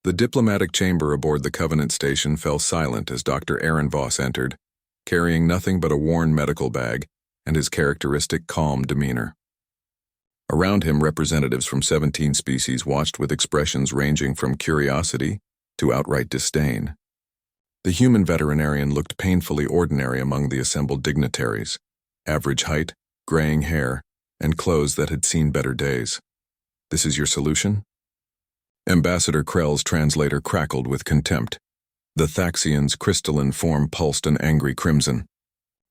The diplomatic chamber aboard the Covenant station fell silent as Dr. Aaron Voss entered, carrying nothing but a worn medical bag and his characteristic calm demeanor. Around him, representatives from 17 species watched with expressions ranging from curiosity to outright disdain. The human veterinarian looked painfully ordinary among the assembled dignitaries, average height, graying hair, and clothes that had seen better days. "This is your solution?" Ambassador Krell's translator crackled with contempt. The Thaxian's crystalline form pulsed an angry crimson.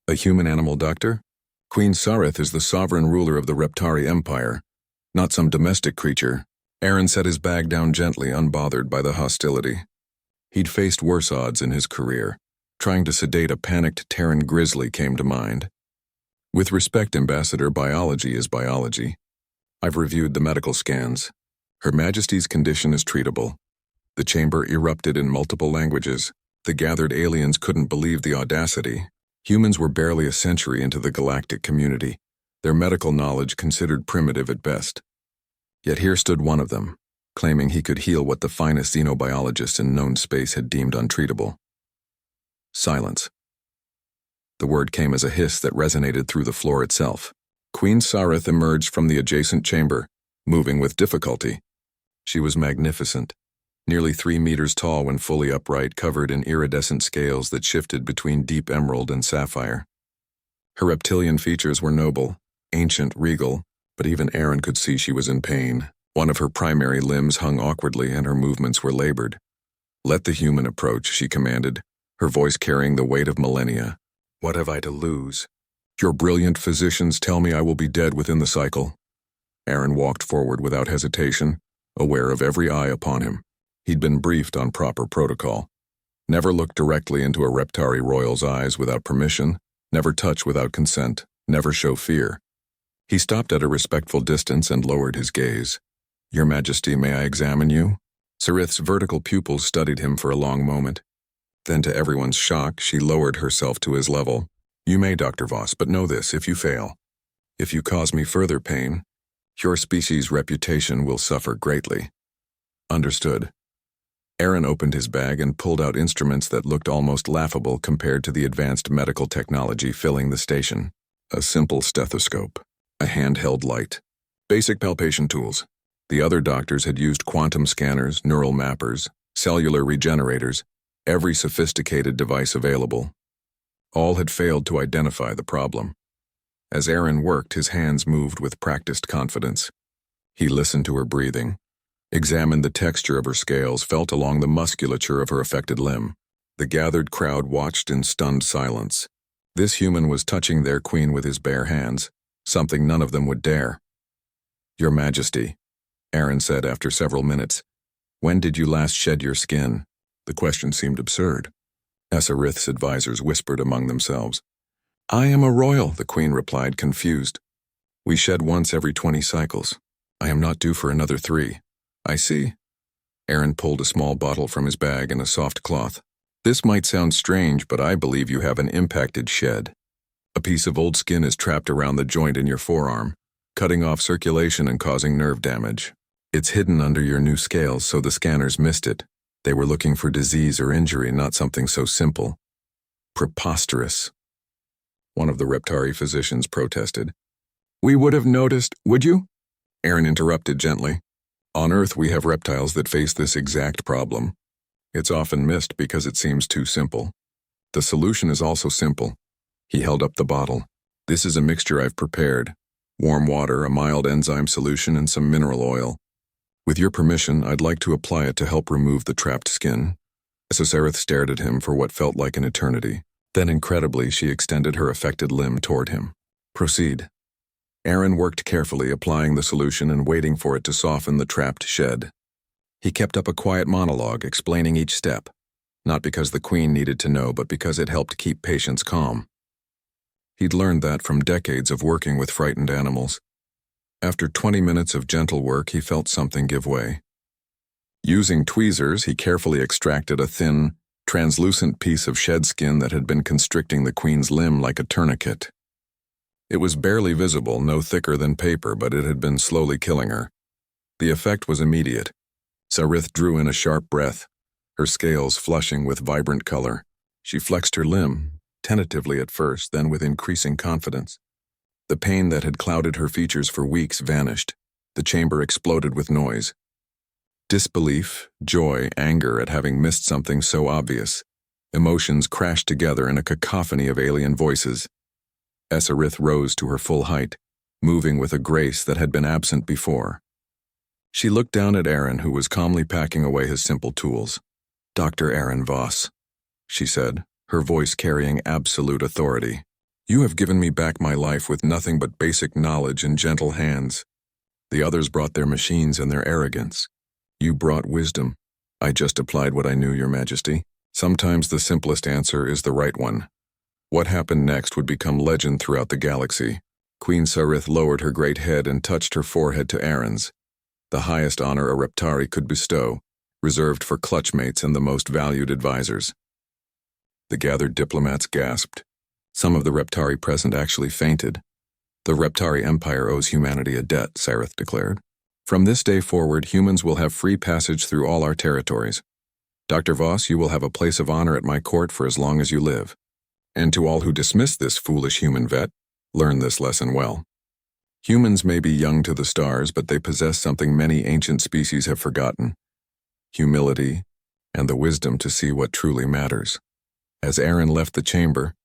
"A human animal doctor? Queen Sareth is the sovereign ruler of the Reptari Empire, not some domestic creature." Aaron set his bag down gently, unbothered by the hostility. He'd faced worse odds in his career. Trying to sedate a panicked Terran grizzly came to mind. "With respect, Ambassador, biology is biology. I've reviewed the medical scans. Her Majesty's condition is treatable." The chamber erupted in multiple languages. The gathered aliens couldn't believe the audacity. Humans were barely a century into the galactic community, their medical knowledge considered primitive at best. Yet here stood one of them, claiming he could heal what the finest xenobiologists in known space had deemed untreatable. Silence. The word came as a hiss that resonated through the floor itself. Queen Sareth emerged from the adjacent chamber, moving with difficulty. She was magnificent, nearly 3 meters tall when fully upright, covered in iridescent scales that shifted between deep emerald and sapphire. Her reptilian features were noble, ancient, regal, but even Aaron could see she was in pain. One of her primary limbs hung awkwardly and her movements were labored. "Let the human approach," she commanded, her voice carrying the weight of millennia. "What have I to lose? Your brilliant physicians tell me I will be dead within the cycle." Aaron walked forward without hesitation, aware of every eye upon him. He'd been briefed on proper protocol. Never look directly into a Reptari royal's eyes without permission, never touch without consent, never show fear. He stopped at a respectful distance and lowered his gaze. "Your Majesty, may I examine you?" Sareth's vertical pupils studied him for a long moment. Then, to everyone's shock, she lowered herself to his level. "You may, Dr. Voss, but know this: if you fail, if you cause me further pain, your species' reputation will suffer greatly." "Understood." Aaron opened his bag and pulled out instruments that looked almost laughable compared to the advanced medical technology filling the station. A simple stethoscope, a handheld light, basic palpation tools. The other doctors had used quantum scanners, neural mappers, cellular regenerators, every sophisticated device available. All had failed to identify the problem. As Aaron worked, his hands moved with practiced confidence. He listened to her breathing, examined the texture of her scales, felt along the musculature of her affected limb. The gathered crowd watched in stunned silence. This human was touching their queen with his bare hands, something none of them would dare. "Your Majesty," Aaron said after several minutes, "when did you last shed your skin?" The question seemed absurd. Sareth's advisors whispered among themselves. "I am a royal," the queen replied, confused. "We shed once every 20 cycles. I am not due for another 3. "I see." Aaron pulled a small bottle from his bag and a soft cloth. "This might sound strange, but I believe you have an impacted shed. A piece of old skin is trapped around the joint in your forearm, cutting off circulation and causing nerve damage. It's hidden under your new scales, so the scanners missed it. They were looking for disease or injury, not something so simple." "Preposterous," one of the Reptari physicians protested. "We would have noticed, would you?" Aaron interrupted gently. "On Earth, we have reptiles that face this exact problem. It's often missed because it seems too simple. The solution is also simple." He held up the bottle. "This is a mixture I've prepared. Warm water, a mild enzyme solution, and some mineral oil. With your permission, I'd like to apply it to help remove the trapped skin." Sareth stared at him for what felt like an eternity. Then, incredibly, she extended her affected limb toward him. "Proceed." Aaron worked carefully, applying the solution and waiting for it to soften the trapped shed. He kept up a quiet monologue, explaining each step, not because the queen needed to know, but because it helped keep patients calm. He'd learned that from decades of working with frightened animals. After 20 minutes of gentle work, he felt something give way. Using tweezers, he carefully extracted a thin, translucent piece of shed skin that had been constricting the queen's limb like a tourniquet. It was barely visible, no thicker than paper, but it had been slowly killing her. The effect was immediate. Sarith drew in a sharp breath, her scales flushing with vibrant color. She flexed her limb, tentatively at first, then with increasing confidence. The pain that had clouded her features for weeks vanished. The chamber exploded with noise. Disbelief, joy, anger at having missed something so obvious. Emotions crashed together in a cacophony of alien voices. Sarith rose to her full height, moving with a grace that had been absent before. She looked down at Aaron, who was calmly packing away his simple tools. "Dr. Aaron Voss," she said, her voice carrying absolute authority. "You have given me back my life with nothing but basic knowledge and gentle hands. The others brought their machines and their arrogance. You brought wisdom. I just applied what I knew, Your Majesty. Sometimes the simplest answer is the right one." What happened next would become legend throughout the galaxy. Queen Sarith lowered her great head and touched her forehead to Aaron's, the highest honor a Reptari could bestow, reserved for clutchmates and the most valued advisors. The gathered diplomats gasped. Some of the Reptari present actually fainted. "The Reptari Empire owes humanity a debt," Sarith declared. "From this day forward, humans will have free passage through all our territories. Dr. Voss, you will have a place of honor at my court for as long as you live. And to all who dismiss this foolish human vet, learn this lesson well. Humans may be young to the stars, but they possess something many ancient species have forgotten: humility and the wisdom to see what truly matters." As Aaron left the chamber,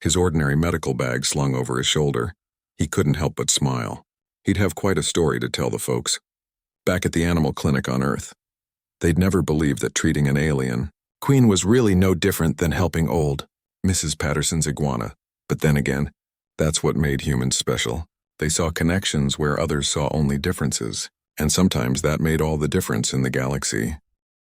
his ordinary medical bag slung over his shoulder, he couldn't help but smile. He'd have quite a story to tell the folks. Back at the animal clinic on Earth, they'd never believed that treating an alien queen was really no different than helping old Mrs. Patterson's iguana. But then again, that's what made humans special. They saw connections where others saw only differences, and sometimes that made all the difference in the galaxy.